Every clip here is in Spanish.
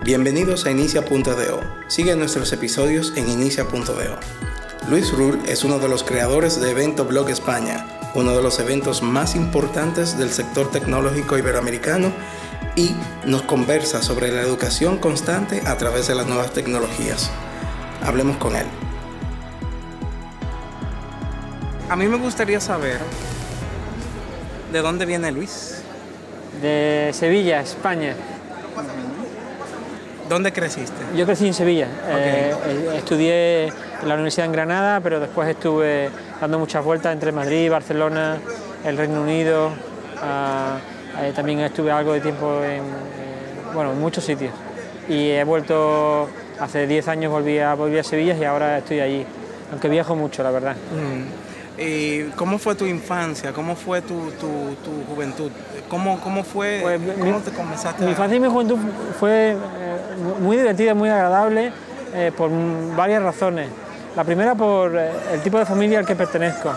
Bienvenidos a Inicia.do. Sigue nuestros episodios en Inicia.do. Luis Rull es uno de los creadores de Evento Blog España, uno de los eventos más importantes del sector tecnológico iberoamericano, y nos conversa sobre la educación constante a través de las nuevas tecnologías. Hablemos con él. A mí me gustaría saber de dónde viene Luis. De Sevilla, España. ¿Dónde creciste? Yo crecí en Sevilla. Okay. Estudié en la universidad en Granada, pero después estuve dando muchas vueltas entre Madrid, Barcelona, el Reino Unido. También estuve algo de tiempo en muchos sitios. Y he vuelto, hace 10 años volví a Sevilla y ahora estoy allí. Aunque viajo mucho, la verdad. ¿Y cómo fue tu infancia? ¿Cómo fue tu juventud? ¿Cómo fue? Pues, ¿Cómo te comenzaste? Mi infancia y mi juventud fue muy divertida, muy agradable, por varias razones. La primera, por el tipo de familia al que pertenezco.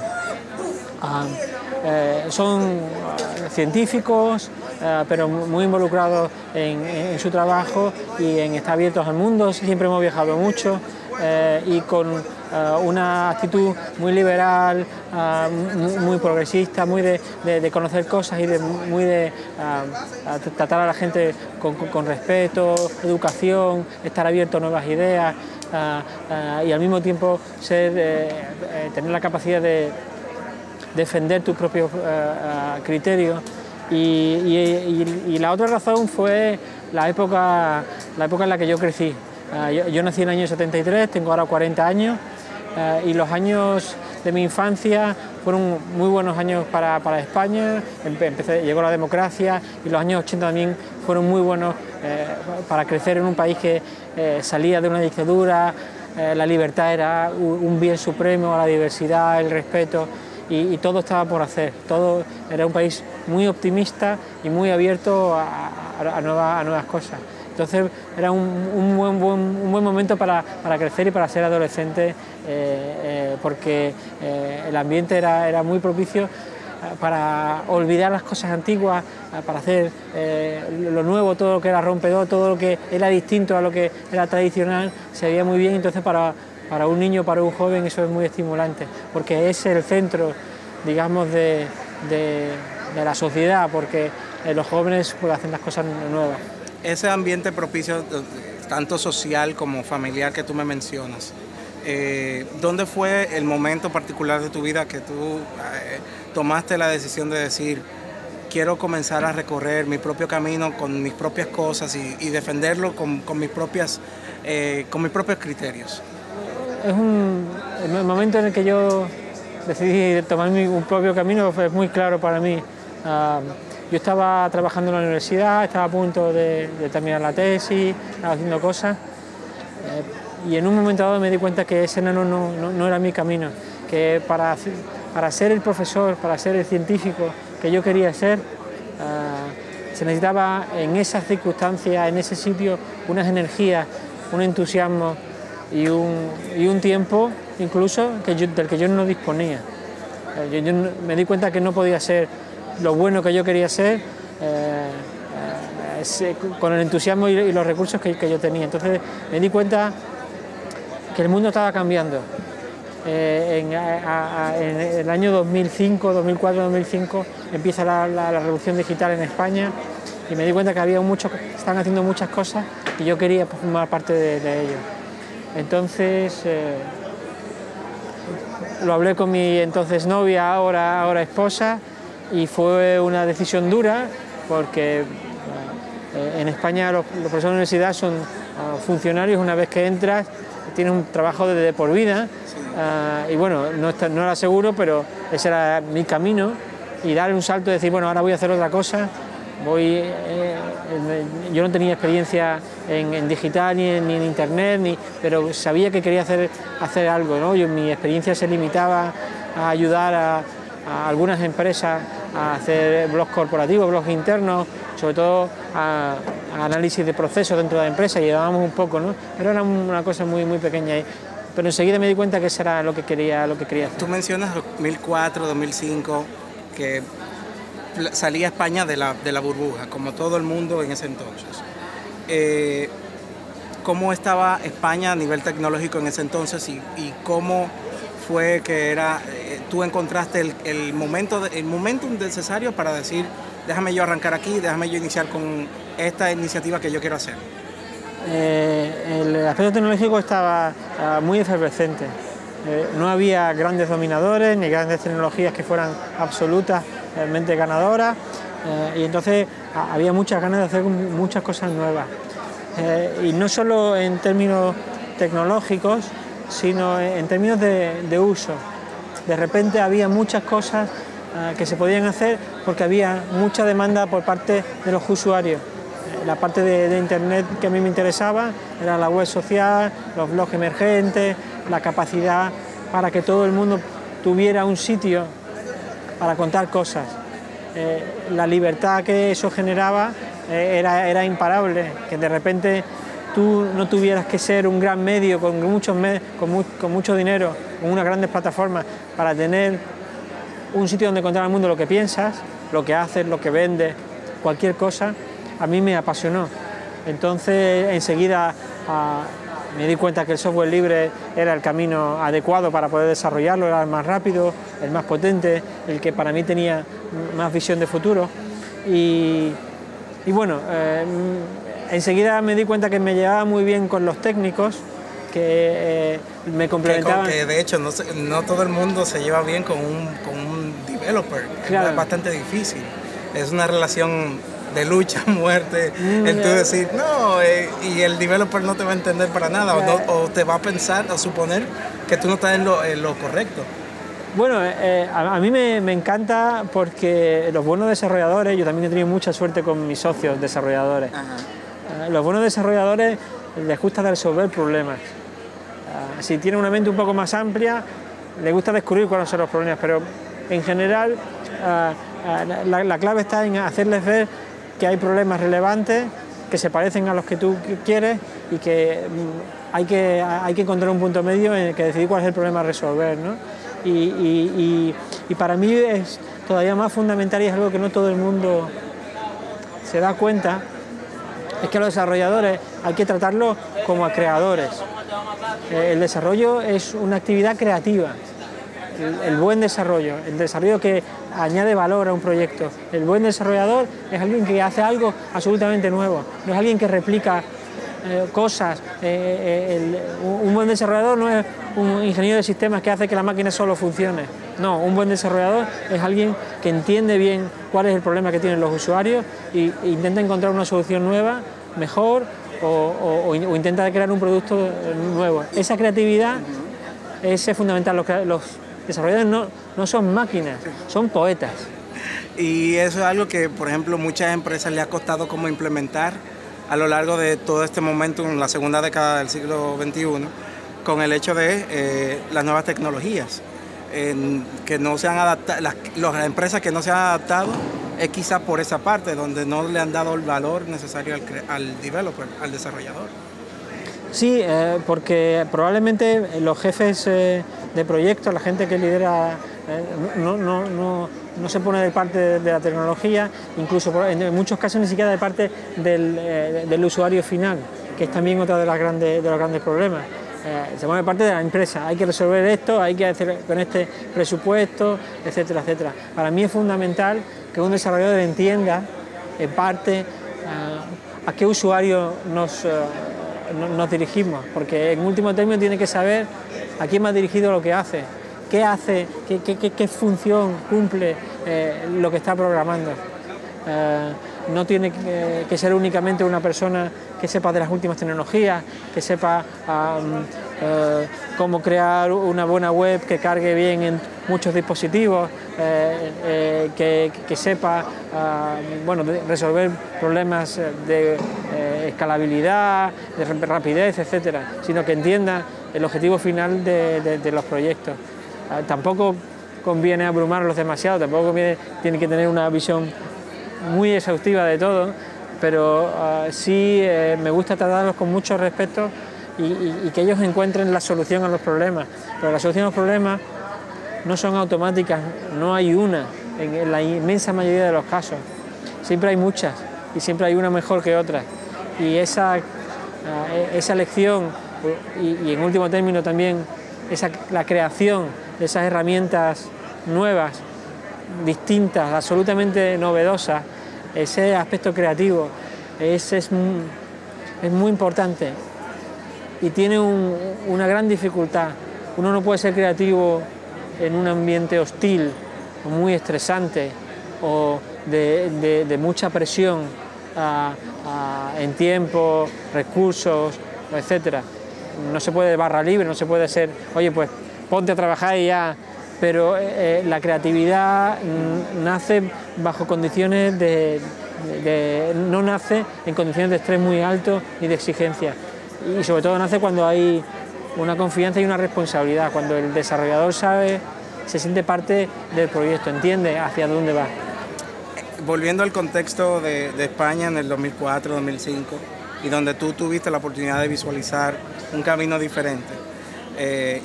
Son científicos, pero muy involucrados en su trabajo y en estar abiertos al mundo. Siempre hemos viajado mucho y con una actitud muy liberal, muy progresista, muy de conocer cosas y muy de tratar a la gente con respeto, educación, estar abierto a nuevas ideas y al mismo tiempo tener la capacidad de defender tus propios criterios. Y la otra razón fue la época en la que yo crecí. Yo nací en el año 73, tengo ahora 40 años y los años de mi infancia fueron muy buenos años para España. Llegó la democracia y los años 80 también fueron muy buenos para crecer en un país que salía de una dictadura. La libertad era un bien supremo, la diversidad, el respeto. Y todo estaba por hacer, todo era un país muy optimista y muy abierto a nuevas cosas. Entonces era un buen momento para crecer y para ser adolescente, porque el ambiente era muy propicio para olvidar las cosas antiguas, para hacer lo nuevo, todo lo que era rompedor, todo lo que era distinto a lo que era tradicional, se veía muy bien. Entonces para un niño, para un joven, eso es muy estimulante, porque es el centro, digamos, de la sociedad, porque los jóvenes pues, hacen las cosas nuevas. Ese ambiente propicio, tanto social como familiar que tú me mencionas, ¿dónde fue el momento particular de tu vida que tú tomaste la decisión de decir, quiero comenzar a recorrer mi propio camino con mis propias cosas y defenderlo con mis propios criterios? El momento en el que yo decidí tomar un propio camino fue muy claro para mí. Yo estaba trabajando en la universidad, estaba a punto de terminar la tesis, estaba haciendo cosas y en un momento dado me di cuenta que ese no era mi camino, que para ser el profesor, para ser el científico que yo quería ser, se necesitaba en esas circunstancias, en ese sitio, unas energías, un entusiasmo y un tiempo incluso del que yo no disponía. Yo me di cuenta que no podía ser lo bueno que yo quería ser con el entusiasmo y los recursos que yo tenía. Entonces me di cuenta que el mundo estaba cambiando. En el año 2005, 2004, 2005 empieza la revolución digital en España y me di cuenta que estaban haciendo muchas cosas y yo quería formar parte de ello. Entonces lo hablé con mi entonces novia, ahora esposa, y fue una decisión dura porque en España los profesores de universidad son funcionarios. Una vez que entras tienes un trabajo de por vida. Y bueno, no era seguro, pero ese era mi camino, y dar un salto y decir, bueno, ahora voy a hacer otra cosa. Yo no tenía experiencia en digital ni en internet, pero sabía que quería hacer algo, ¿no? Mi experiencia se limitaba a ayudar a algunas empresas a hacer blogs corporativos, blogs internos, sobre todo a análisis de procesos dentro de la empresa, y llevábamos un poco, ¿no? Pero era una cosa muy pequeña. Pero enseguida me di cuenta que eso era lo que quería hacer. Tú mencionas 2004, 2005, que salía España de la burbuja, como todo el mundo en ese entonces. cómo estaba España a nivel tecnológico en ese entonces y cómo fue que tú encontraste el momento necesario para decir, déjame yo arrancar aquí, déjame yo iniciar con esta iniciativa que yo quiero hacer. El aspecto tecnológico estaba muy efervescente. No había grandes dominadores ni grandes tecnologías que fueran absolutamente ganadoras, y entonces había muchas ganas de hacer muchas cosas nuevas. Y no solo en términos tecnológicos, sino en términos de uso. De repente había muchas cosas que se podían hacer porque había mucha demanda por parte de los usuarios. La parte de Internet que a mí me interesaba era la web social, los blogs emergentes, la capacidad para que todo el mundo tuviera un sitio para contar cosas. La libertad que eso generaba era imparable, que de repente tú no tuvieras que ser un gran medio con mucho dinero, con unas grandes plataformas, para tener un sitio donde contar al mundo lo que piensas, lo que haces, lo que vendes, cualquier cosa. A mí me apasionó. Entonces enseguida me di cuenta que el software libre era el camino adecuado para poder desarrollarlo, era el más rápido, el más potente, el que para mí tenía más visión de futuro. Y bueno, enseguida me di cuenta que me llevaba muy bien con los técnicos, que me complementaban. Que de hecho no todo el mundo se lleva bien con un developer, claro. Es bastante difícil, es una relación de lucha, muerte, el tú decir no, y el developer no te va a entender para nada, o te va a pensar o suponer que tú no estás en lo correcto. Bueno, a mí me encanta porque los buenos desarrolladores, yo también he tenido mucha suerte con mis socios desarrolladores. Los buenos desarrolladores les gusta resolver problemas. Si tienen una mente un poco más amplia, les gusta descubrir cuáles son los problemas, pero en general la clave está en hacerles ver que hay problemas relevantes, que se parecen a los que tú quieres y que hay que encontrar un punto medio en el que decidir cuál es el problema a resolver, ¿no? Y para mí es todavía más fundamental, y es algo que no todo el mundo se da cuenta, es que a los desarrolladores hay que tratarlos como a creadores. El desarrollo es una actividad creativa. El buen desarrollo, el desarrollo que añade valor a un proyecto. El buen desarrollador es alguien que hace algo absolutamente nuevo, no es alguien que replica cosas. Un buen desarrollador no es un ingeniero de sistemas que hace que la máquina solo funcione. No, un buen desarrollador es alguien que entiende bien cuál es el problema que tienen los usuarios e intenta encontrar una solución nueva, mejor, o intenta crear un producto nuevo. Esa creatividad es fundamental. Los desarrolladores no son máquinas, son poetas. Y eso es algo que, por ejemplo, muchas empresas le ha costado como implementar a lo largo de todo este momento, en la segunda década del siglo XXI, con el hecho de las nuevas tecnologías, que no se han adaptado, las empresas que no se han adaptado es quizá por esa parte, donde no le han dado el valor necesario al developer, al desarrollador. Sí, porque probablemente los jefes de proyectos, la gente que lidera, no se pone de parte de la tecnología, incluso en muchos casos ni siquiera de parte del usuario final, que es también otro de los grandes problemas. Se pone de parte de la empresa, hay que resolver esto, hay que hacer con este presupuesto, etcétera, etcétera. Para mí es fundamental que un desarrollador entienda, en parte, a qué usuario nos dirigimos, porque en último término tiene que saber a quién va dirigido lo que hace, qué función cumple lo que está programando. No tiene que ser únicamente una persona que sepa de las últimas tecnologías, que sepa cómo crear una buena web que cargue bien en muchos dispositivos, que sepa resolver problemas de escalabilidad, de rapidez, etcétera, sino que entienda el objetivo final de los proyectos. Tampoco conviene abrumarlos demasiado, tampoco tiene que tener una visión muy exhaustiva de todo, pero sí me gusta tratarlos con mucho respeto y que ellos encuentren la solución a los problemas. Pero la solución a los problemas no son automáticas, no hay una en la inmensa mayoría de los casos. Siempre hay muchas y siempre hay una mejor que otra. Y esa esa elección y en último término también la creación de esas herramientas nuevas, distintas, absolutamente novedosas, ese aspecto creativo es muy importante y tiene una gran dificultad. Uno no puede ser creativo en un ambiente hostil o muy estresante o de mucha presión en tiempo, recursos, etcétera. No se puede barra libre, no se puede ser, oye, pues ponte a trabajar y ya. Pero la creatividad nace bajo condiciones no nace en condiciones de estrés muy alto ni de exigencia. Y sobre todo nace cuando hay una confianza y una responsabilidad, cuando el desarrollador se siente parte del proyecto, entiende hacia dónde va. Volviendo al contexto de España en el 2004-2005, y donde tú tuviste la oportunidad de visualizar un camino diferente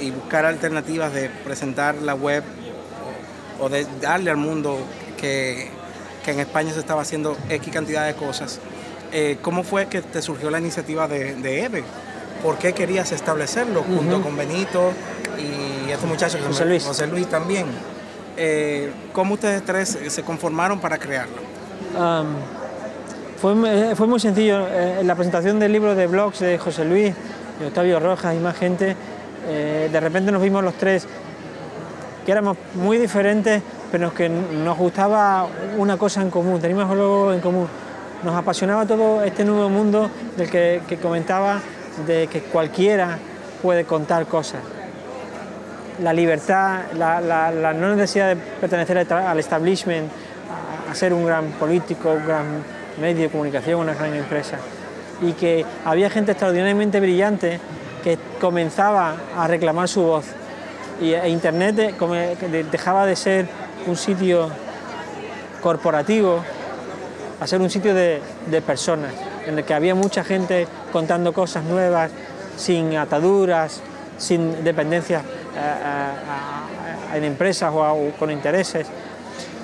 y buscar alternativas de presentar la web o de darle al mundo que en España se estaba haciendo X cantidad de cosas. ¿Cómo fue que te surgió la iniciativa de EVE? ¿Por qué querías establecerlo junto con Benito y estos muchachos? José Luis también. ¿Cómo ustedes tres se conformaron para crearlo? Fue muy sencillo. En la presentación del libro de blogs de José Luis, de Octavio Rojas y más gente, de repente nos vimos los tres que éramos muy diferentes, pero que nos gustaba una cosa en común, teníamos algo en común. Nos apasionaba todo este nuevo mundo del que comentaba, de que cualquiera puede contar cosas. La libertad, la no necesidad de pertenecer al establishment, a ser un gran político, un gran medio de comunicación, una gran empresa. Y que había gente extraordinariamente brillante que comenzaba a reclamar su voz. E Internet dejaba de ser un sitio corporativo a ser un sitio de personas, en el que había mucha gente contando cosas nuevas, sin ataduras, sin dependencias en empresas o con intereses.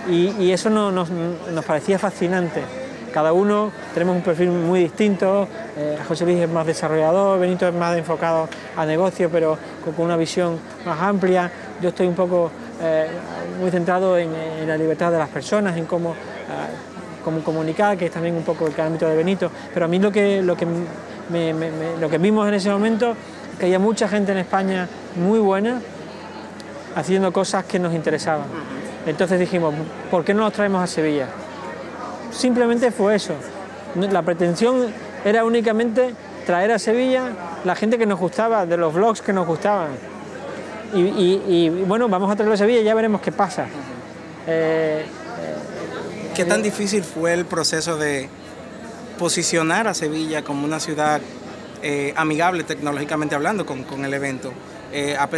Y eso nos parecía fascinante. Cada uno tenemos un perfil muy distinto. José Luis es más desarrollador, Benito es más enfocado a negocio, pero con una visión más amplia. Yo estoy un poco muy centrado en la libertad de las personas, en cómo comunicar, que es también un poco el ámbito de Benito. Pero a mí lo que vimos en ese momento es que había mucha gente en España muy buena haciendo cosas que nos interesaban. Entonces dijimos, ¿por qué no los traemos a Sevilla? Simplemente fue eso. La pretensión era únicamente traer a Sevilla la gente que nos gustaba, de los blogs que nos gustaban. Y bueno, vamos a traerlo a Sevilla y ya veremos qué pasa. ¿Qué tan difícil fue el proceso de posicionar a Sevilla como una ciudad amigable tecnológicamente hablando con el evento, a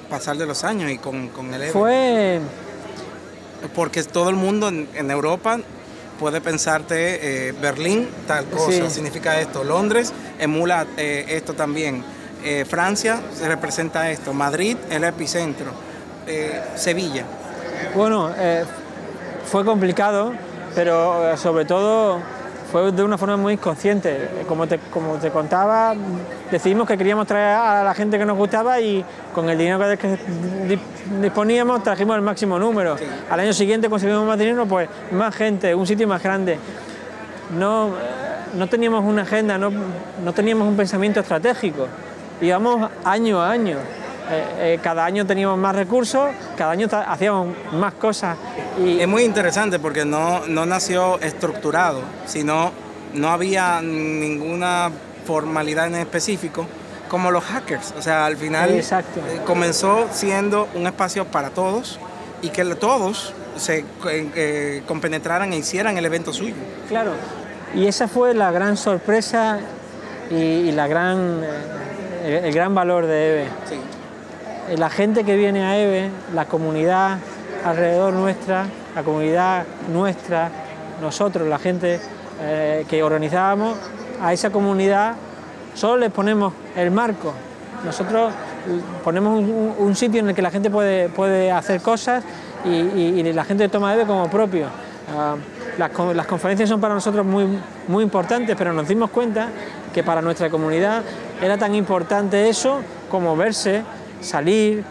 pasar de los años y con el evento? Fue... Porque todo el mundo en Europa puede pensarte Berlín, tal cosa, sí, significa esto. Londres emula esto también. Francia se representa esto. Madrid, el epicentro. Sevilla. Bueno, fue complicado, pero sobre todo fue de una forma muy consciente. Como te contaba, decidimos que queríamos traer a la gente que nos gustaba y con el dinero que disponíamos trajimos el máximo número. Sí. Al año siguiente conseguimos más dinero, pues más gente, un sitio más grande. No teníamos una agenda, no teníamos un pensamiento estratégico. Íbamos año a año. Cada año teníamos más recursos, cada año hacíamos más cosas. Es muy interesante porque no nació estructurado, sino no había ninguna formalidad en específico, como los hackers. O sea, al final comenzó siendo un espacio para todos y que todos se compenetraran e hicieran el evento suyo. Claro, y esa fue la gran sorpresa y el gran valor de EVE. Sí. La gente que viene a EVE, la comunidad alrededor nuestra, la comunidad nuestra, nosotros, la gente que organizábamos, a esa comunidad solo les ponemos el marco. Nosotros ponemos un sitio en el que la gente puede hacer cosas y la gente toma EVE como propio. Las conferencias son para nosotros muy importantes, pero nos dimos cuenta que para nuestra comunidad era tan importante eso como verse, salir,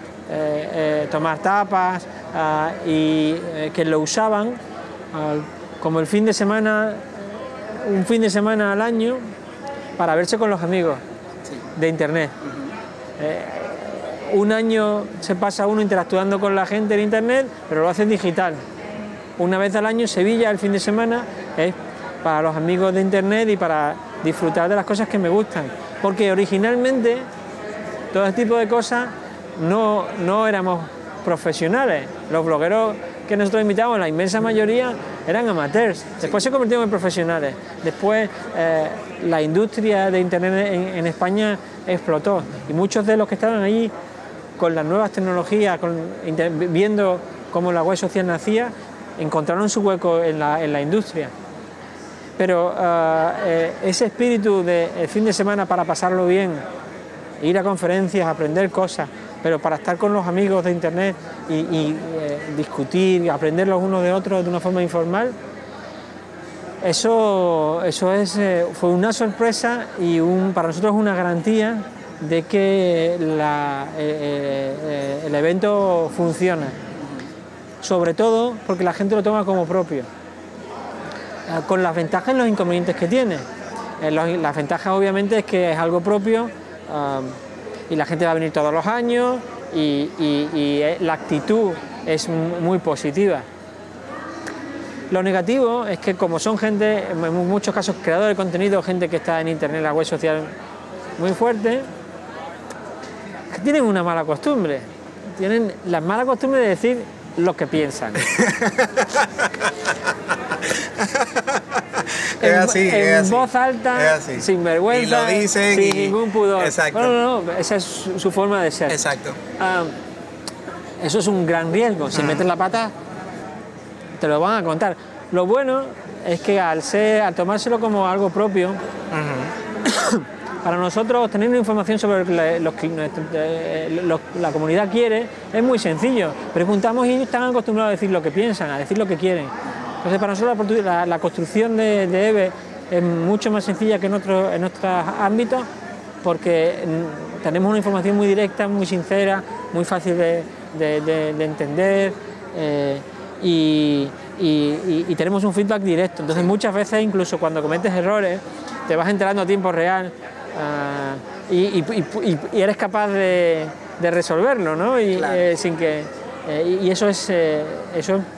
tomar tapas, y que lo usaban como el fin de semana, un fin de semana al año para verse con los amigos de internet. Un año se pasa uno interactuando con la gente en internet, pero lo hace digital. Una vez al año Sevilla, el fin de semana, es para los amigos de internet y para disfrutar de las cosas que me gustan, porque originalmente todo este tipo de cosas no éramos profesionales. Los blogueros que nosotros invitamos, la inmensa mayoría, eran amateurs. Después se convirtieron en profesionales. Después la industria de internet en España explotó y muchos de los que estaban allí con las nuevas tecnologías, viendo cómo la web social nacía, encontraron su hueco en la industria. Pero ese espíritu de fin de semana para pasarlo bien, ir a conferencias, aprender cosas, pero para estar con los amigos de internet y discutir, aprender los unos de otros de una forma informal, eso fue una sorpresa y para nosotros una garantía de que el evento funciona, sobre todo porque la gente lo toma como propio, con las ventajas y los inconvenientes que tiene. Las ventajas obviamente es que es algo propio, y la gente va a venir todos los años y la actitud es muy positiva. Lo negativo es que como son gente, en muchos casos creadores de contenido, gente que está en internet, la web social muy fuerte, tienen una mala costumbre. Tienen la mala costumbre de decir lo que piensan. En voz alta, sin vergüenza, y lo dicen sin ningún pudor. Exacto. No, esa es su forma de ser. Exacto. Eso es un gran riesgo. Si metes la pata, te lo van a contar. Lo bueno es que al tomárselo como algo propio, para nosotros tener una información sobre lo que la comunidad quiere es muy sencillo. Preguntamos y ellos están acostumbrados a decir lo que piensan, a decir lo que quieren. Entonces para nosotros la construcción de EVE es mucho más sencilla que en otros ámbitos, porque tenemos una información muy directa, muy sincera, muy fácil de entender, y tenemos un feedback directo. Entonces muchas veces, incluso cuando cometes errores, te vas enterando a tiempo real, y eres capaz de resolverlo, ¿no? Claro. Y eso es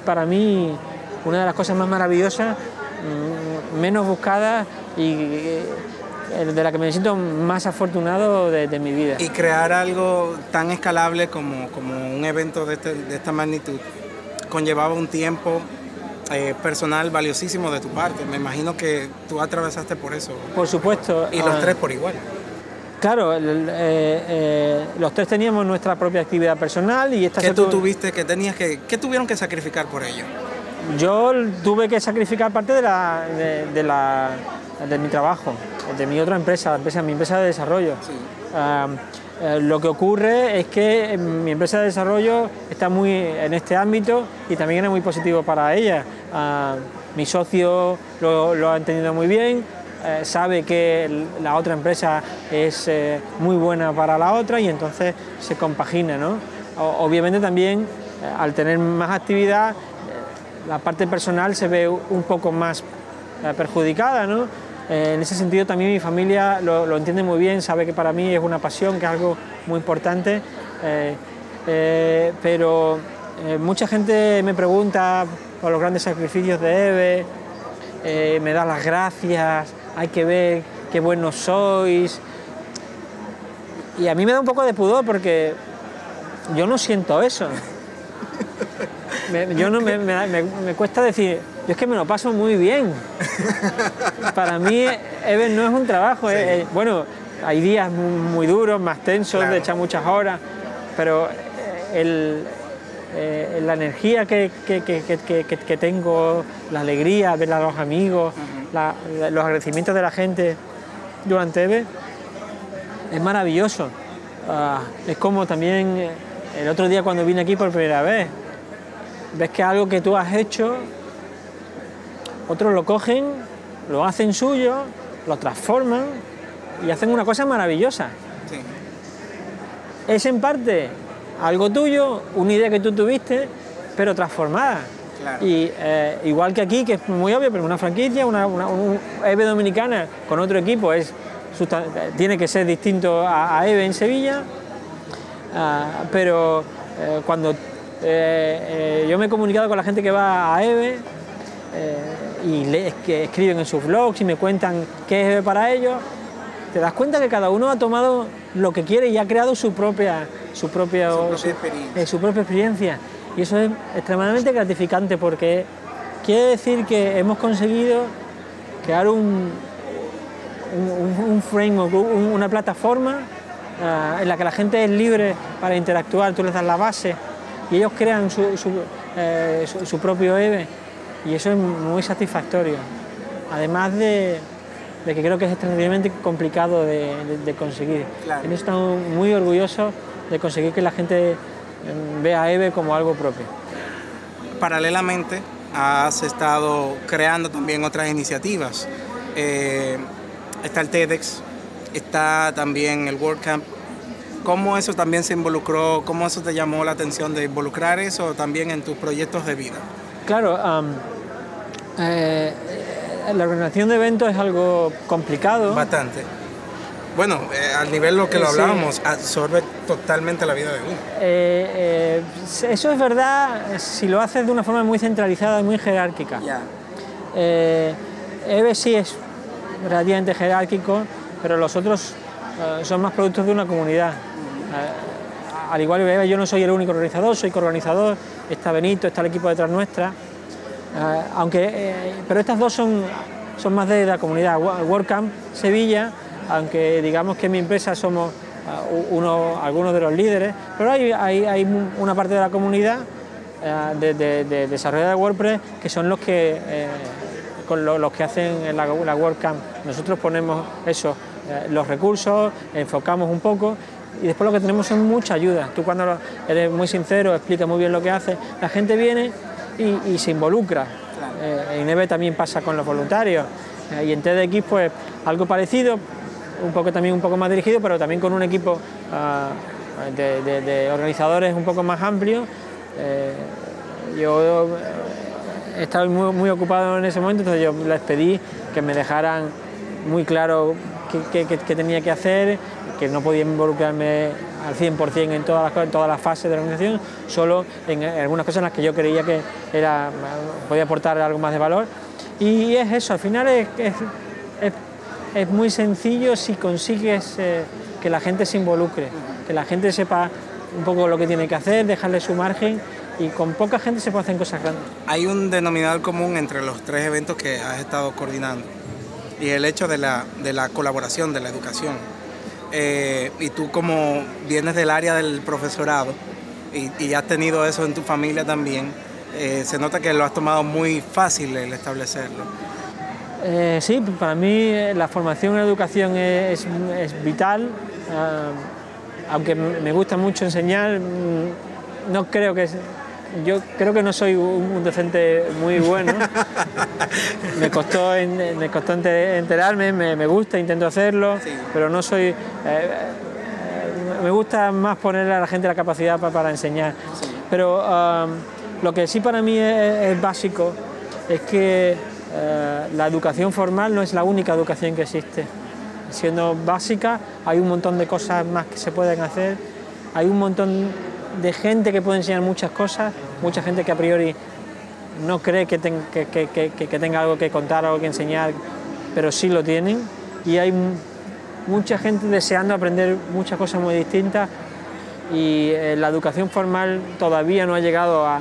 para mí una de las cosas más maravillosas, menos buscadas y de la que me siento más afortunado de mi vida. Y crear algo tan escalable como un evento de esta magnitud conllevaba un tiempo personal valiosísimo de tu parte. Me imagino que tú atravesaste por eso. Por supuesto. Y los tres por igual. Claro, los tres teníamos nuestra propia actividad personal y esta. ¿Qué tú tuviste qué tuvieron que sacrificar por ello? Yo tuve que sacrificar parte de mi trabajo, de mi otra empresa, mi empresa de desarrollo. Sí. Lo que ocurre es que mi empresa de desarrollo está muy en este ámbito y también era muy positivo para ella. Mi socio lo ha entendido muy bien, sabe que la otra empresa es muy buena para la otra y entonces se compagina, ¿no? Obviamente también al tener más actividad, la parte personal se ve un poco más perjudicada, ¿no? En ese sentido también mi familia lo entiende muy bien, sabe que para mí es una pasión, que es algo muy importante, pero mucha gente me pregunta por los grandes sacrificios de EVE, me da las gracias, hay que ver qué buenos sois, y a mí me da un poco de pudor porque yo no siento eso. Me cuesta decir, yo es que me lo paso muy bien. Para mí EVE no es un trabajo, sí. Bueno, hay días muy duros, más tensos, claro, de echar muchas horas, pero la energía que tengo, la alegría, ver a los amigos, los agradecimientos de la gente durante EVE es maravilloso. Es como también el otro día cuando vine aquí por primera vez, ves que algo que tú has hecho, otros lo cogen, lo hacen suyo, lo transforman y hacen una cosa maravillosa. Sí. Es en parte algo tuyo, una idea que tú tuviste, pero transformada. Claro. Y igual que aquí, que es muy obvio, pero una franquicia, un EVE Dominicana con otro equipo tiene que ser distinto a EVE en Sevilla, pero cuando yo me he comunicado con la gente que va a EVE que escriben en sus blogs y me cuentan qué es EVE para ellos, te das cuenta que cada uno ha tomado lo que quiere y ha creado su propia experiencia. Y eso es extremadamente gratificante porque quiere decir que hemos conseguido crear un framework, una plataforma en la que la gente es libre para interactuar, tú les das la base y ellos crean su propio EVE y eso es muy satisfactorio. Además de que creo que es extraordinariamente complicado de conseguir. Claro. En eso estamos muy orgullosos de conseguir que la gente vea a EVE como algo propio. Paralelamente, has estado creando también otras iniciativas. Está el TEDx, está también el WordCamp. ¿Cómo eso también se involucró? ¿Cómo eso te llamó la atención de involucrar eso también en tus proyectos de vida? Claro, la organización de eventos es algo complicado. Bastante. Bueno, al nivel lo que lo hablábamos, sí. Absorbe totalmente la vida de uno. Eso es verdad si lo haces de una forma muy centralizada y muy jerárquica. Ya. EVE sí es relativamente jerárquico, pero los otros son más productos de una comunidad. Al igual que EVE, yo no soy el único organizador, soy coorganizador, está Benito, está el equipo detrás nuestra, pero estas dos son más de la comunidad. WordCamp Sevilla, aunque digamos que en mi empresa somos algunos de los líderes, pero hay una parte de la comunidad de desarrollo de WordPress que son los que hacen la WordCamp. Nosotros ponemos los recursos, enfocamos un poco y después lo que tenemos son mucha ayuda. Tú cuando eres muy sincero, explicas muy bien lo que haces, la gente viene y se involucra. Claro. En EVE también pasa con los voluntarios y en TEDx pues algo parecido, un poco más dirigido, pero también con un equipo de organizadores un poco más amplio. Yo estaba muy ocupado en ese momento, entonces yo les pedí que me dejaran muy claro qué tenía que hacer, que no podía involucrarme al 100% en todas las fases de la organización, solo en algunas cosas en las que yo creía que podía aportar algo más de valor. Y es eso, al final es muy sencillo si consigues que la gente se involucre, que la gente sepa un poco lo que tiene que hacer, dejarle su margen, y con poca gente se pueden hacer cosas grandes. Hay un denominador común entre los tres eventos que has estado coordinando y el hecho de la colaboración, de la educación. Y tú, como vienes del área del profesorado y has tenido eso en tu familia también, se nota que lo has tomado muy fácil el establecerlo. Sí, para mí la formación en educación es vital. Aunque me gusta mucho enseñar, yo creo que no soy un docente muy bueno. Me costó enterarme, me gusta, intento hacerlo, sí. Pero no soy... me gusta más ponerle a la gente la capacidad para enseñar. Sí. Pero lo que sí para mí es básico es que la educación formal no es la única educación que existe. Siendo básica, hay un montón de cosas más que se pueden hacer, hay un montón de gente que puede enseñar muchas cosas, mucha gente que a priori no cree que tenga algo que contar, algo que enseñar, pero sí lo tienen, y hay mucha gente deseando aprender muchas cosas muy distintas, y la educación formal todavía no ha llegado a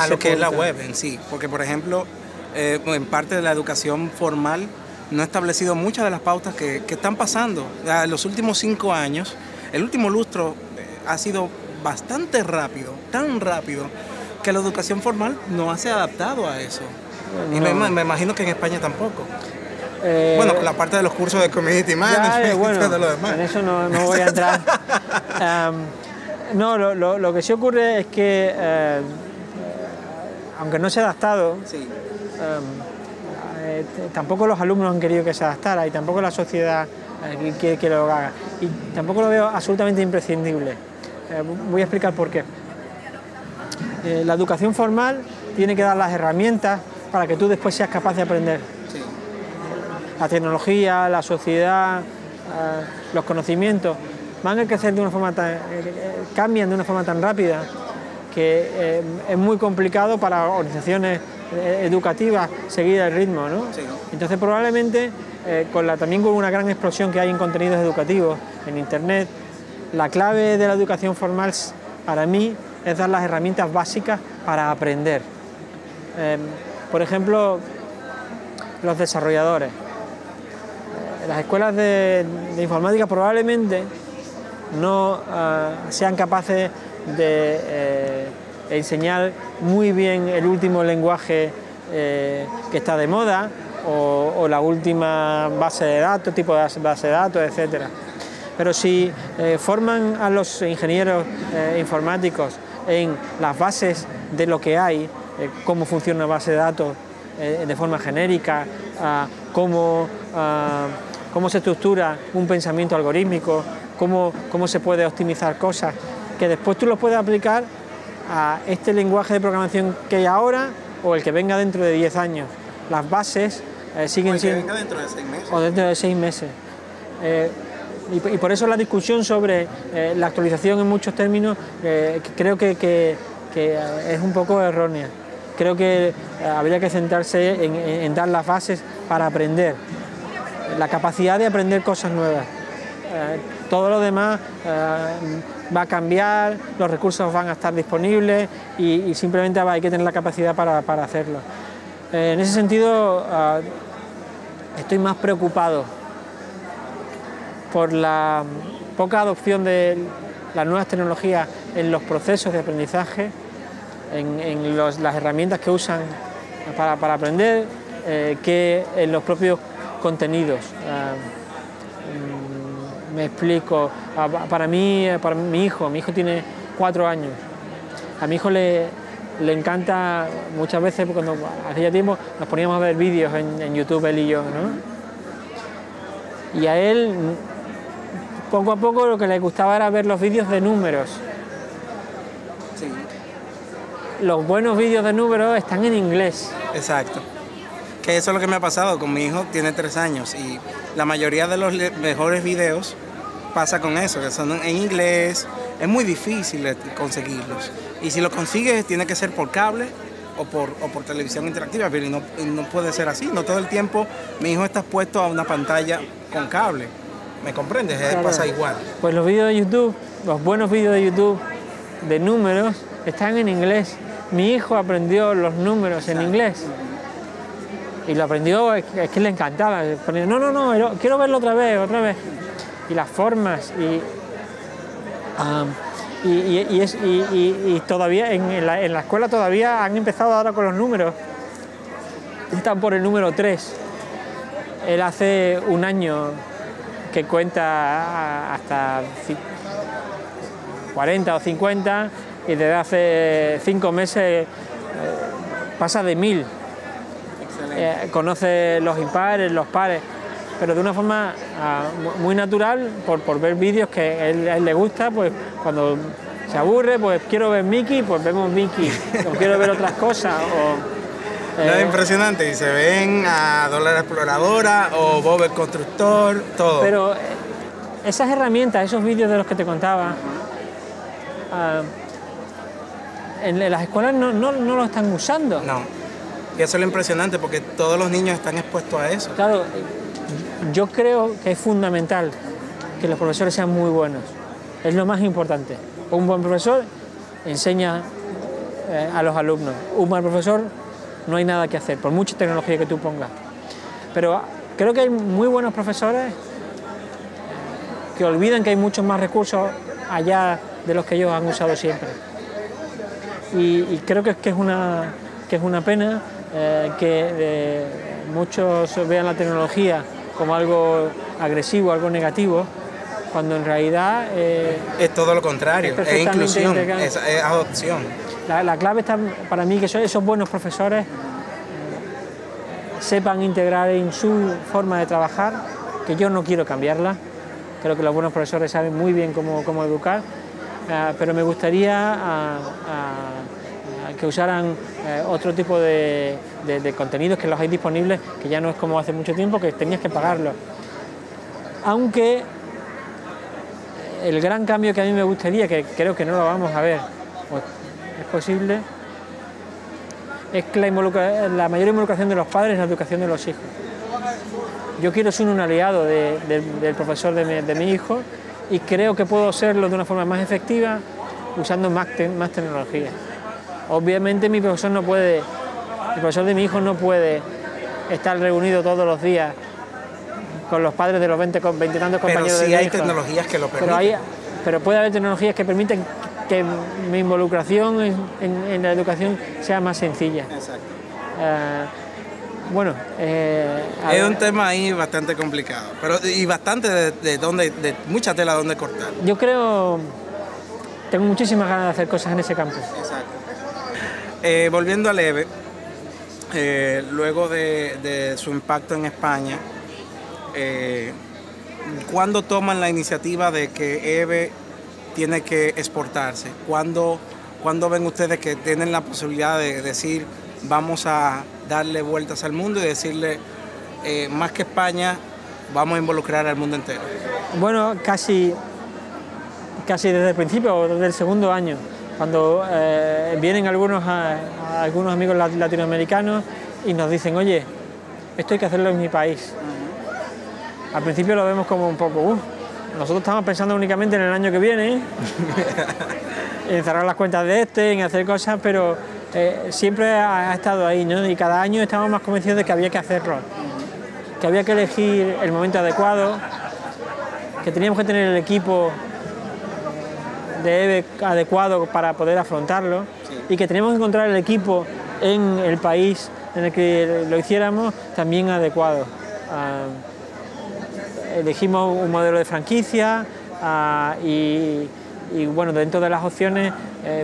lo que es la web en sí, porque por ejemplo, en parte de la educación formal no ha establecido muchas de las pautas que están pasando. En los últimos 5 años, el último lustro ha sido bastante rápido, tan rápido, que la educación formal no se ha adaptado a eso. No. Y me imagino que en España tampoco. Bueno, con la parte de los cursos de Community Management y todo lo demás. En eso no voy a entrar. No, lo que sí ocurre es que, aunque no se ha adaptado, sí. Tampoco los alumnos han querido que se adaptara y tampoco la sociedad que lo haga. Y tampoco lo veo absolutamente imprescindible. Voy a explicar por qué. La educación formal tiene que dar las herramientas para que tú después seas capaz de aprender. Sí. La tecnología, la sociedad, los conocimientos van a crecer de una forma cambian de una forma tan rápida que es muy complicado para organizaciones educativas seguir el ritmo, ¿no? Sí. Entonces probablemente también con una gran explosión que hay en contenidos educativos en Internet, la clave de la educación formal para mí es dar las herramientas básicas para aprender. Por ejemplo, los desarrolladores. Las escuelas de informática probablemente no sean capaces de enseñar muy bien el último lenguaje que está de moda o la última base de datos, tipo de base de datos, etcétera. Pero si forman a los ingenieros informáticos en las bases de lo que hay, cómo funciona una base de datos de forma genérica, cómo se estructura un pensamiento algorítmico, cómo se puede optimizar cosas, que después tú los puedes aplicar a este lenguaje de programación que hay ahora o el que venga dentro de 10 años. Las bases siguen siendo... O el que venga dentro de 6 meses. O dentro de 6 meses. Y por eso la discusión sobre la actualización en muchos términos creo que es un poco errónea. Creo que habría que centrarse en dar las bases para aprender, la capacidad de aprender cosas nuevas. Todo lo demás va a cambiar, los recursos van a estar disponibles y simplemente hay que tener la capacidad para hacerlo. En ese sentido, estoy más preocupado por la poca adopción de las nuevas tecnologías en los procesos de aprendizaje, en las herramientas que usan para aprender, que en los propios contenidos. Me explico. Para mi hijo tiene 4 años. A mi hijo le encanta muchas veces, cuando hace ya tiempo nos poníamos a ver vídeos en YouTube, él y yo, ¿no? Y a él, poco a poco, lo que le gustaba era ver los vídeos de números. Sí. Los buenos vídeos de números están en inglés. Exacto. Que eso es lo que me ha pasado con mi hijo, tiene 3 años y la mayoría de los mejores videos pasa con eso, que son en inglés, es muy difícil conseguirlos. Y si los consigues tiene que ser por cable o por televisión interactiva, pero no puede ser así. No todo el tiempo mi hijo está expuesto a una pantalla con cable. ¿Me comprendes? Claro. Pasa igual. Pues los vídeos de YouTube, los buenos vídeos de YouTube de números están en inglés. Mi hijo aprendió los números en inglés. Y lo aprendió, es que le encantaba. No, quiero verlo otra vez. Y las formas, y todavía en la escuela todavía han empezado ahora con los números. Están por el número 3. Él hace un año que cuenta hasta 40 o 50 y desde hace 5 meses pasa de 1000. Conoce los impares, los pares, pero de una forma muy natural, por ver vídeos que a él le gusta. Pues cuando se aburre, pues quiero ver Mickey, pues vemos Mickey, o quiero ver otras cosas. Es impresionante, y se ven a Dora la Exploradora o Bob el Constructor, todo. Pero esas herramientas, esos vídeos de los que te contaba, en las escuelas no lo están usando. No. Y eso es lo impresionante, porque todos los niños están expuestos a eso. Claro, yo creo que es fundamental que los profesores sean muy buenos. Es lo más importante. Un buen profesor enseña a los alumnos. Un mal profesor no hay nada que hacer, por mucha tecnología que tú pongas. Pero creo que hay muy buenos profesores que olvidan que hay muchos más recursos allá de los que ellos han usado siempre. Y creo que es una pena que muchos vean la tecnología como algo agresivo, algo negativo, cuando en realidad es todo lo contrario, es inclusión, es adopción. La clave está para mí que esos buenos profesores sepan integrar en su forma de trabajar, que yo no quiero cambiarla. Creo que los buenos profesores saben muy bien cómo educar, pero me gustaría que usaran otro tipo de contenidos, que los hay disponibles, que ya no es como hace mucho tiempo, que tenías que pagarlos. Aunque el gran cambio que a mí me gustaría, que creo que no lo vamos a ver, pues es posible, es que la mayor involucración de los padres en la educación de los hijos. Yo quiero ser un aliado del profesor de mi hijo y creo que puedo serlo de una forma más efectiva usando más tecnología. Obviamente el profesor de mi hijo no puede estar reunido todos los días con los padres de los 20 y tantos compañeros de mi hijo. Pero sí hay tecnologías que lo permiten. Pero puede haber tecnologías que permiten que mi involucración en la educación sea más sencilla. Exacto. Bueno, es un tema ahí bastante complicado, y bastante de mucha tela donde cortar. Yo tengo muchísimas ganas de hacer cosas en ese campo. Exacto. Volviendo al EVE, luego de su impacto en España, ¿cuándo toman la iniciativa de que EVE tiene que exportarse? ¿Cuándo ven ustedes que tienen la posibilidad de decir vamos a darle vueltas al mundo y decirle más que España vamos a involucrar al mundo entero? Bueno, casi desde el principio, desde el segundo año, cuando vienen algunos amigos latinoamericanos y nos dicen, oye, esto hay que hacerlo en mi país. Al principio lo vemos como un poco, nosotros estamos pensando únicamente en el año que viene, en cerrar las cuentas en hacer cosas, pero siempre ha estado ahí, ¿no? Y cada año estamos más convencidos de que había que hacerlo, que había que elegir el momento adecuado, que teníamos que tener el equipo de EVE adecuado para poder afrontarlo, y que teníamos que encontrar el equipo en el país en el que lo hiciéramos también adecuado. Elegimos un modelo de franquicia y bueno, dentro de las opciones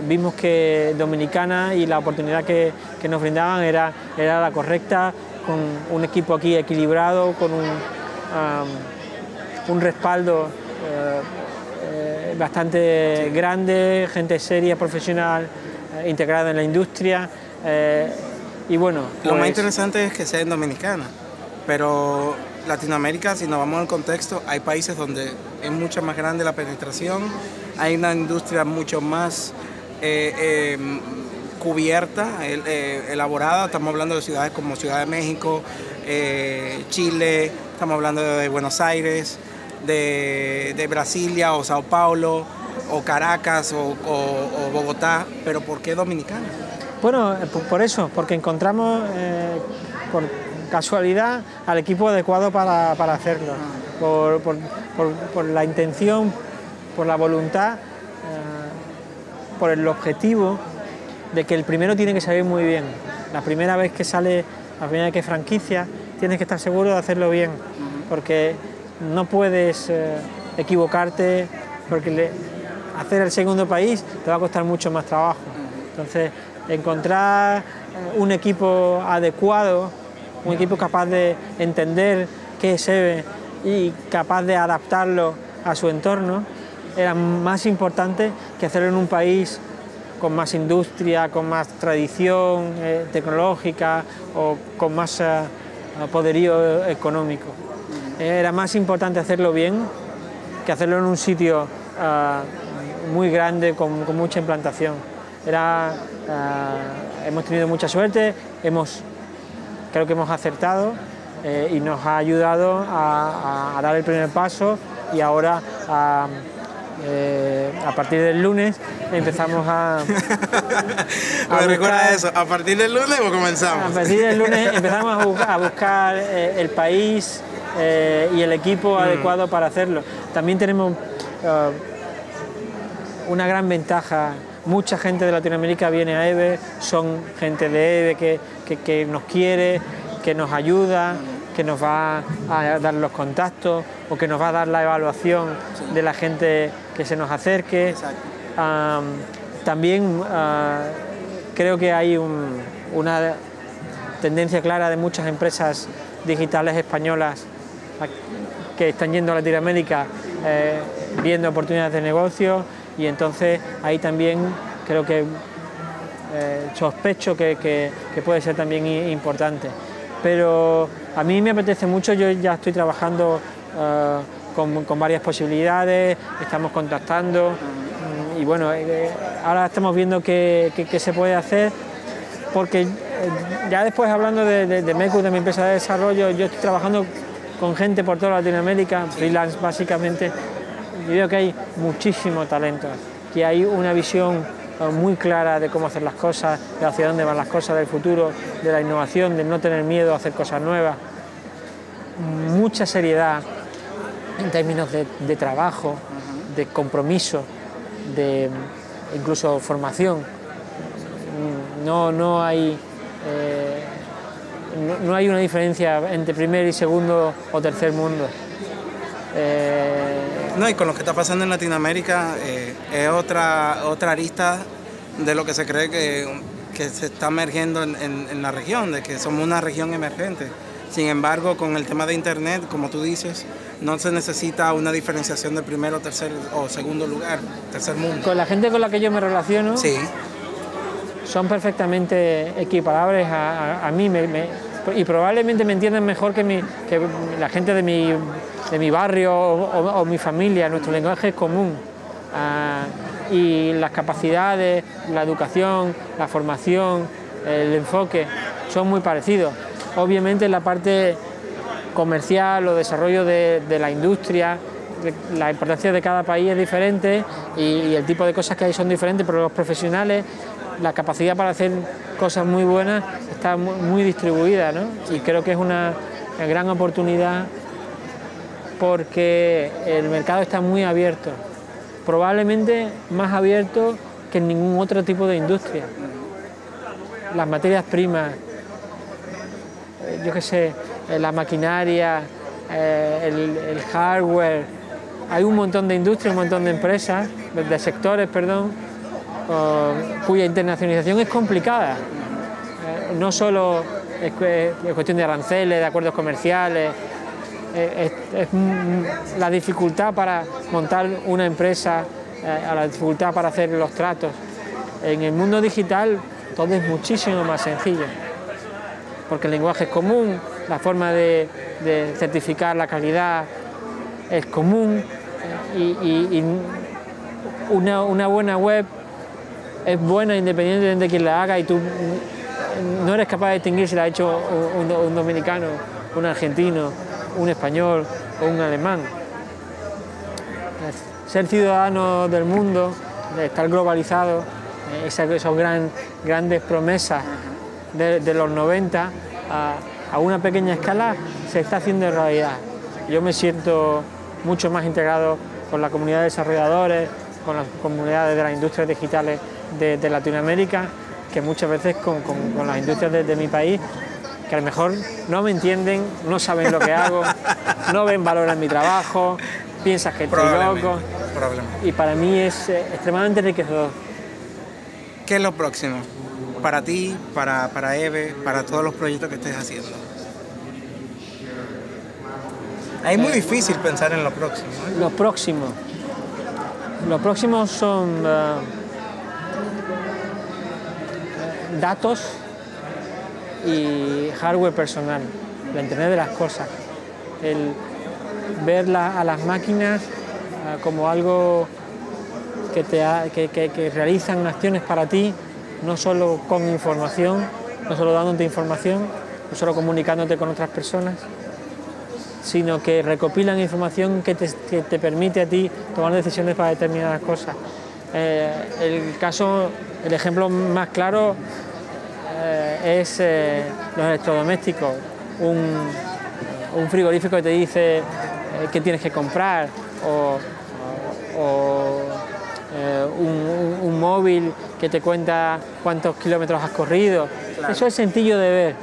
vimos que Dominicana y la oportunidad que nos brindaban era la correcta, con un equipo aquí equilibrado, con un respaldo bastante grande, gente seria, profesional, integrada en la industria. Y bueno, lo más interesante es que sea en Dominicana, pero Latinoamérica, si nos vamos al contexto, hay países donde es mucho más grande la penetración, hay una industria mucho más cubierta, elaborada. Estamos hablando de ciudades como Ciudad de México, Chile, estamos hablando de Buenos Aires, de Brasilia o Sao Paulo o Caracas o Bogotá, pero ¿por qué Dominicana? Bueno, por eso, porque encontramos por casualidad al equipo adecuado para hacerlo, por la intención, por la voluntad, por el objetivo de que el primero tiene que salir muy bien. La primera vez que sale, la primera vez que franquicia, tienes que estar seguro de hacerlo bien, porque no puedes equivocarte, porque hacer el segundo país te va a costar mucho más trabajo. Entonces, encontrar un equipo adecuado, un equipo capaz de entender qué es EVE y capaz de adaptarlo a su entorno, era más importante que hacerlo en un país con más industria, con más tradición tecnológica o con más poderío económico. Era más importante hacerlo bien que hacerlo en un sitio muy grande, con mucha implantación. Hemos tenido mucha suerte, creo que hemos acertado y nos ha ayudado a dar el primer paso, y ahora a partir del lunes empezamos recuerda eso, ¿a partir del lunes o comenzamos? A partir del lunes empezamos a buscar el país y el equipo adecuado para hacerlo. También tenemos una gran ventaja. Mucha gente de Latinoamérica viene a EVE, son gente de EVE que nos quiere, que nos ayuda, que nos va a dar los contactos o que nos va a dar la evaluación de la gente que se nos acerque. También creo que hay una tendencia clara de muchas empresas digitales españolas que están yendo a Latinoamérica viendo oportunidades de negocio, y entonces ahí también creo que sospecho que puede ser también importante. Pero a mí me apetece mucho, yo ya estoy trabajando con varias posibilidades, estamos contactando y bueno, ahora estamos viendo qué se puede hacer, porque ya después, hablando de MECU, de mi empresa de desarrollo, yo estoy trabajando con gente por toda Latinoamérica, freelance básicamente. Yo veo que hay muchísimo talento, que hay una visión muy clara de cómo hacer las cosas, de hacia dónde van las cosas, del futuro, de la innovación, de no tener miedo a hacer cosas nuevas. Mucha seriedad en términos de trabajo, de compromiso, de incluso formación. No hay una diferencia entre primer y segundo o tercer mundo. No, y con lo que está pasando en Latinoamérica es otra arista de lo que se cree que se está emergiendo en la región, de que somos una región emergente. Sin embargo, con el tema de Internet, como tú dices, no se necesita una diferenciación de primero, tercer o segundo lugar, tercer mundo. Con la gente con la que yo me relaciono, sí, son perfectamente equiparables a mí, y probablemente me entiendan mejor que la gente de mi barrio o mi familia. Nuestro lenguaje es común, y las capacidades, la educación, la formación, el enfoque son muy parecidos. Obviamente la parte comercial o desarrollo de la industria, la importancia de cada país es diferente y el tipo de cosas que hay son diferentes, pero los profesionales, la capacidad para hacer cosas muy buenas está muy distribuida, ¿no? Y creo que es una gran oportunidad porque el mercado está muy abierto, probablemente más abierto que en ningún otro tipo de industria. Las materias primas, yo qué sé, la maquinaria, el hardware, hay un montón de industrias, un montón de empresas, de sectores, perdón, cuya internacionalización es complicada. No solo es cuestión de aranceles, de acuerdos comerciales, es la dificultad para montar una empresa, la dificultad para hacer los tratos. En el mundo digital todo es muchísimo más sencillo, porque el lenguaje es común, la forma de certificar la calidad es común, y una buena web es buena independientemente de quién la haga, y tú no eres capaz de distinguir si la ha hecho un dominicano, un argentino, un español o un alemán. Ser ciudadano del mundo, estar globalizado, esas grandes promesas de los 90 a una pequeña escala se está haciendo realidad. Yo me siento mucho más integrado con la comunidad de desarrolladores, con las comunidades de las industrias digitales de Latinoamérica, que muchas veces con las industrias de mi país, que a lo mejor no me entienden, no saben lo que hago, no ven valor en mi trabajo, piensan que estoy loco. Y para mí es extremadamente enriquecedor. ¿Qué es lo próximo para ti, para EVE, para todos los proyectos que estés haciendo? Es muy difícil pensar en lo próximo, ¿eh? Los próximos son datos y hardware personal, la Internet de las cosas, el ver a las máquinas como algo que realizan acciones para ti, no solo con información, no solo dándote información, no solo comunicándote con otras personas, sino que recopilan información que te permite a ti tomar decisiones para determinadas cosas. El ejemplo más claro es los electrodomésticos. Un frigorífico que te dice qué tienes que comprar, o un móvil que te cuenta cuántos kilómetros has corrido. Claro. Eso es sencillo de ver,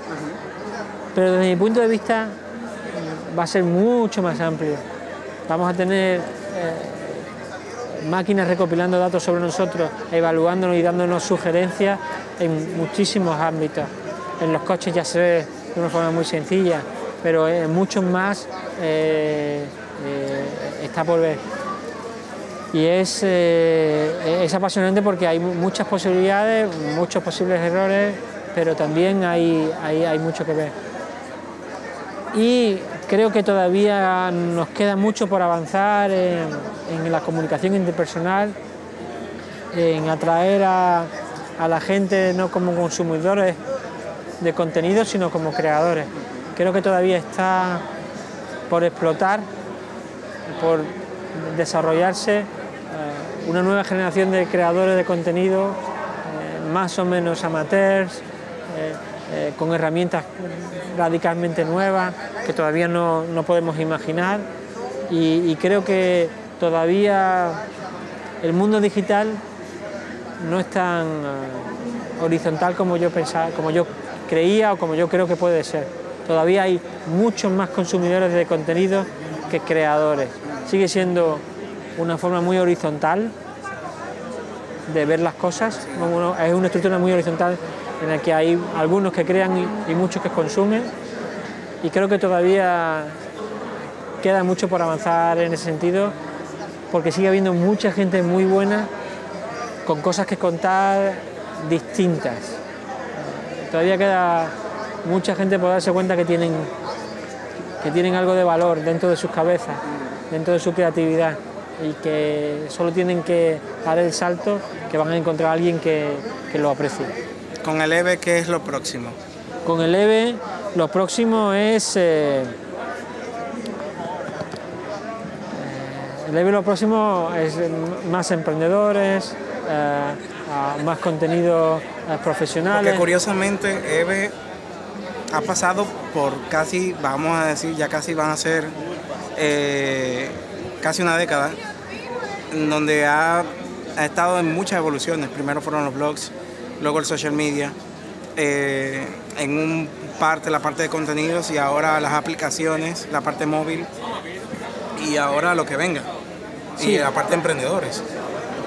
pero desde mi punto de vista va a ser mucho más amplio. Vamos a tener máquinas recopilando datos sobre nosotros, evaluándonos y dándonos sugerencias en muchísimos ámbitos. En los coches ya se ve de una forma muy sencilla, pero en muchos más está por ver. Y es apasionante porque hay muchas posibilidades, muchos posibles errores, pero también hay mucho que ver. Y creo que todavía nos queda mucho por avanzar en la comunicación interpersonal, en atraer a la gente no como consumidores de contenido, sino como creadores. Creo que todavía está por explotar, por desarrollarse una nueva generación de creadores de contenido, más o menos amateurs, con herramientas radicalmente nuevas que todavía no podemos imaginar, y creo que todavía el mundo digital no es tan horizontal como yo pensaba, como yo creía o como yo creo que puede ser. Todavía hay muchos más consumidores de contenido que creadores. Sigue siendo una forma muy horizontal de ver las cosas, es una estructura muy horizontal en la que hay algunos que crean y muchos que consumen, y creo que todavía queda mucho por avanzar en ese sentido, porque sigue habiendo mucha gente muy buena con cosas que contar distintas. Todavía queda mucha gente por darse cuenta que tienen algo de valor dentro de sus cabezas, dentro de su creatividad, y que solo tienen que dar el salto, que van a encontrar a alguien que lo aprecie. Con el EVE, ¿qué es lo próximo? Con el EVE, lo próximo es... el EVE lo próximo es más emprendedores, más contenidos profesionales. Porque curiosamente EVE ha pasado por casi, vamos a decir, ya casi van a ser casi una década, en donde ha estado en muchas evoluciones. Primero fueron los blogs, luego el social media, en la parte de contenidos, y ahora las aplicaciones, la parte móvil, y ahora lo que venga, sí. Y la parte de emprendedores.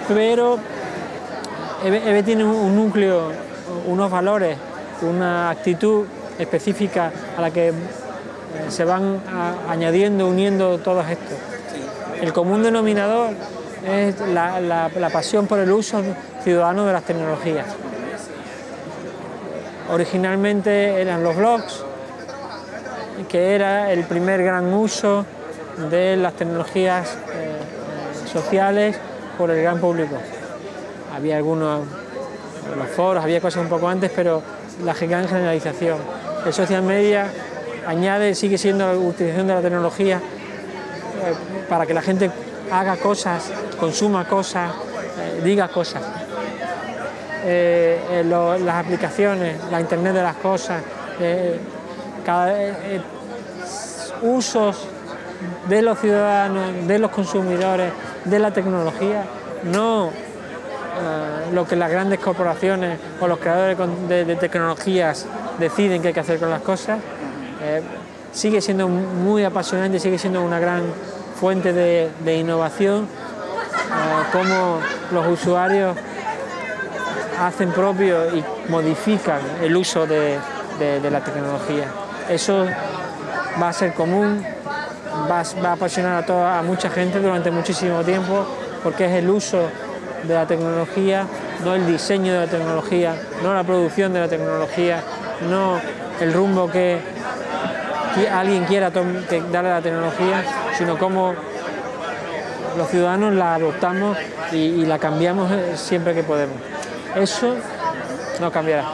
Pero EVE tiene un núcleo, unos valores, una actitud específica a la que se van añadiendo, uniendo todos estos. Sí. El común denominador es la pasión por el uso ciudadano de las tecnologías. Originalmente eran los blogs, que era el primer gran uso de las tecnologías sociales por el gran público. Había algunos, los foros, había cosas un poco antes, pero la gran generalización. El social media sigue siendo la utilización de la tecnología para que la gente haga cosas, consuma cosas, diga cosas. Las aplicaciones, la internet de las cosas, usos de los ciudadanos, de los consumidores, de la tecnología, no lo que las grandes corporaciones o los creadores de tecnologías deciden que hay que hacer con las cosas. Sigue siendo muy apasionante, sigue siendo una gran fuente de innovación, cómo los usuarios hacen propio y modifican el uso de la tecnología. Eso va a ser común, va a apasionar a mucha gente durante muchísimo tiempo, porque es el uso de la tecnología, no el diseño de la tecnología, no la producción de la tecnología, no el rumbo que alguien quiera darle a la tecnología, sino cómo los ciudadanos la adoptamos y la cambiamos siempre que podemos. Eso no cambiará.